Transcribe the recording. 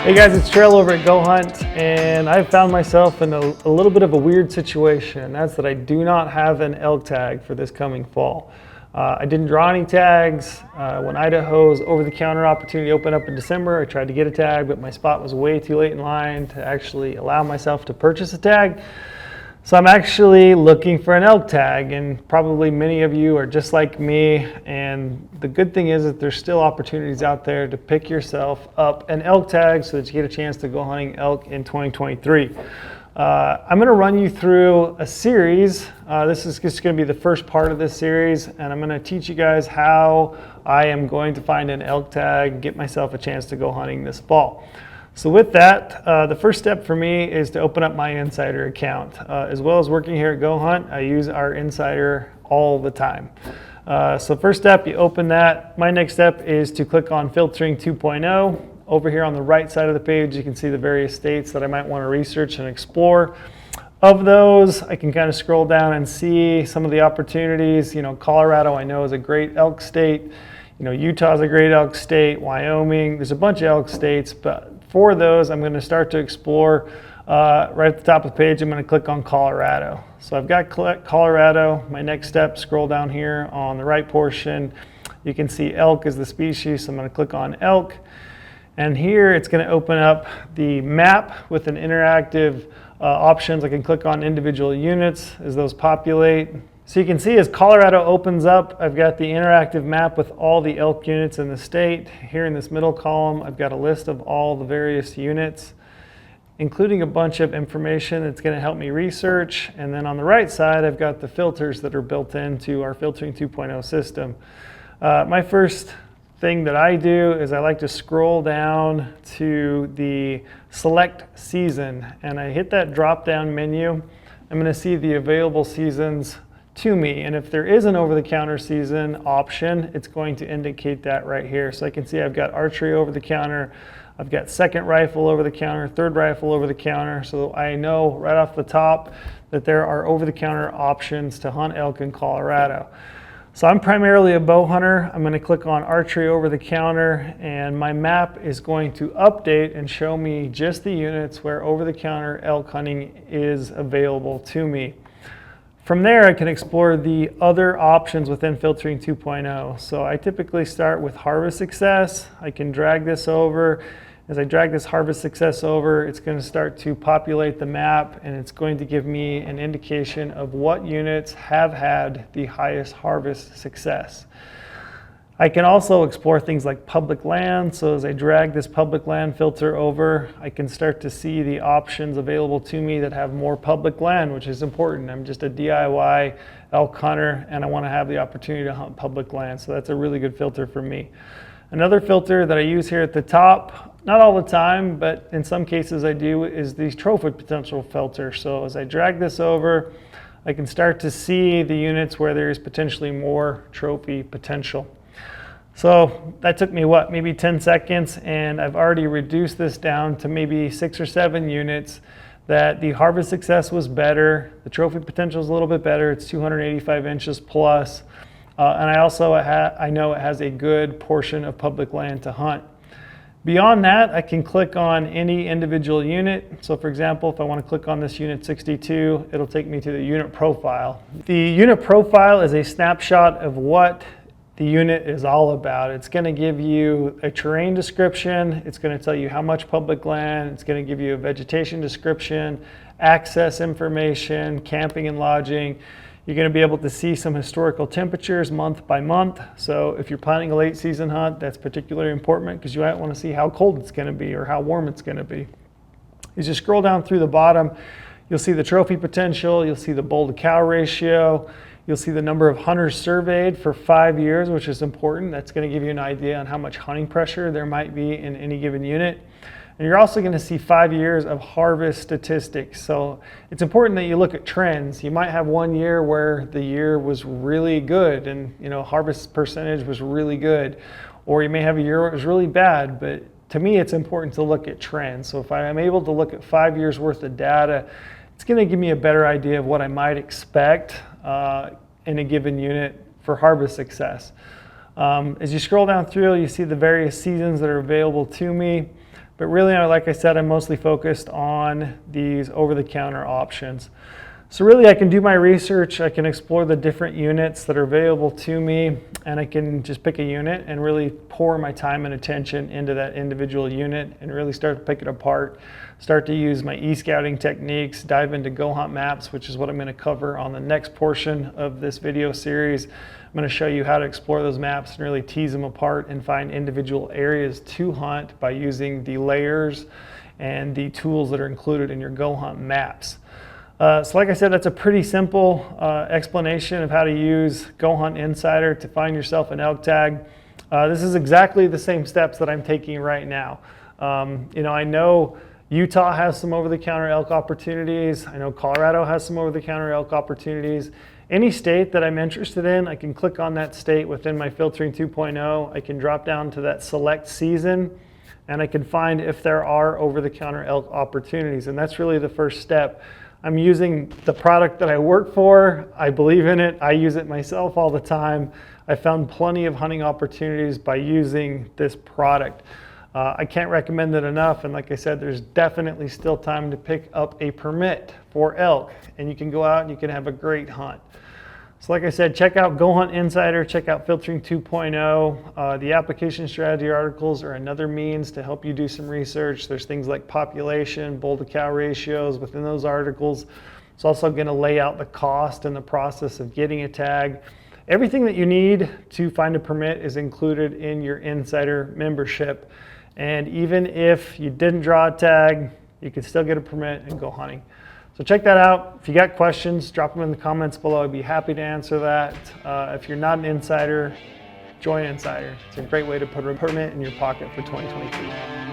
Hey guys, it's Trail over at GOHUNT, and I've found myself in a little bit of a weird situation. That's that I do not have an elk tag for this coming fall. I didn't draw any tags. When Idaho's over-the-counter opportunity opened up in December, I tried to get a tag, but my spot was way too late in line to actually allow myself to purchase a tag. So I'm actually looking for an elk tag, and probably many of you are just like me. And the good thing is that there's still opportunities out there to pick yourself up an elk tag so that you get a chance to go hunting elk in 2023. I'm going to run you through a series. This is just going to be the first part of this series, and I'm going to teach you guys how I am going to find an elk tag, get myself a chance to go hunting this fall. So with that, the first step for me is to open up my Insider account. As well as working here at GOHUNT, I use our Insider all the time. So first step, you open that. My next step is to click on Filtering 2.0. Over here on the right side of the page, you can see the various states that I might want to research and explore. Of those, I can kind of scroll down and see some of the opportunities. You know, Colorado I know is a great elk state. You know, Utah's a great elk state. Wyoming, there's a bunch of elk states, but for those, I'm going to start to explore. Right at the top of the page, I'm going to click on Colorado. So I've got Colorado. My next step, scroll down here on the right portion. You can see elk is the species, so I'm going to click on elk. And here it's going to open up the map with an interactive options. I can click on individual units as those populate. So you can see as Colorado opens up, I've got the interactive map with all the elk units in the state. Here in this middle column, I've got a list of all the various units, including a bunch of information that's going to help me research. And then on the right side, I've got the filters that are built into our Filtering 2.0 system. My first thing that I do is I like to scroll down to the select season, and I hit that drop down menu. I'm going to see the available seasons to me, and if there is an over-the-counter season option, it's going to indicate that right here. So I can see I've got archery over the counter, I've got second rifle over the counter, third rifle over the counter, so I know right off the top that there are over-the-counter options to hunt elk in Colorado. So I'm primarily a bow hunter. I'm going to click on archery over the counter, and my map is going to update and show me just the units where over-the-counter elk hunting is available to me. From there, I can explore the other options within Filtering 2.0. So I typically start with harvest success. I can drag this over. As I drag this harvest success over, it's going to start to populate the map, and it's going to give me an indication of what units have had the highest harvest success. I can also explore things like public land. So as I drag this public land filter over, I can start to see the options available to me that have more public land, which is important. I'm just a DIY elk hunter, and I want to have the opportunity to hunt public land. So that's a really good filter for me. Another filter that I use here at the top, not all the time, but in some cases I do, is the trophy potential filter. So as I drag this over, I can start to see the units where there is potentially more trophy potential. So that took me, maybe 10 seconds, and I've already reduced this down to maybe 6 or 7 units that the harvest success was better, the trophy potential is a little bit better, it's 285 inches plus, and I know it has a good portion of public land to hunt. Beyond that, I can click on any individual unit. So for example, if I want to click on this unit 62, it'll take me to the unit profile. The unit profile is a snapshot of what the unit is all about. It's going to give you a terrain description, it's going to tell you how much public land, it's going to give you a vegetation description, access information, camping and lodging. You're going to be able to see some historical temperatures month by month. So if you're planning a late season hunt, that's particularly important because you might want to see how cold it's going to be or how warm it's going to be. As you scroll down through the bottom, you'll see the trophy potential, you'll see the bull to cow ratio, you'll see the number of hunters surveyed for 5 years, which is important. That's going to give you an idea on how much hunting pressure there might be in any given unit. And you're also going to see 5 years of harvest statistics. So it's important that you look at trends. You might have 1 year where the year was really good and harvest percentage was really good. Or you may have a year where it was really bad, but to me it's important to look at trends. So if I am able to look at 5 years worth of data, it's going to give me a better idea of what I might expect in a given unit for harvest success. As you scroll down through, you see the various seasons that are available to me. But really, like I said, I'm mostly focused on these over-the-counter options. So really, I can do my research, I can explore the different units that are available to me, and I can just pick a unit and really pour my time and attention into that individual unit and really start to pick it apart, start to use my e-scouting techniques, dive into GOHUNT maps, which is what I'm going to cover on the next portion of this video series. I'm going to show you how to explore those maps and really tease them apart and find individual areas to hunt by using the layers and the tools that are included in your GOHUNT maps. So like I said, that's a pretty simple explanation of how to use GOHUNT Insider to find yourself an elk tag. This is exactly the same steps that I'm taking right now. I know Utah has some over-the-counter elk opportunities. I know Colorado has some over-the-counter elk opportunities. Any state that I'm interested in, I can click on that state within my Filtering 2.0. I can drop down to that select season, and I can find if there are over-the-counter elk opportunities. And that's really the first step. I'm using the product that I work for. I believe in it. I use it myself all the time. I found plenty of hunting opportunities by using this product. I can't recommend it enough. And like I said, there's definitely still time to pick up a permit for elk, and you can go out and you can have a great hunt. So like I said, check out GOHUNT Insider, check out Filtering 2.0. The application strategy articles are another means to help you do some research. There's things like population, bull to cow ratios within those articles. It's also going to lay out the cost and the process of getting a tag. Everything that you need to find a permit is included in your Insider membership. And even if you didn't draw a tag, you can still get a permit and go hunting. So check that out. If you got questions, drop them in the comments below. I'd be happy to answer that. If you're not an insider, join Insider. It's a great way to put a permit in your pocket for 2023.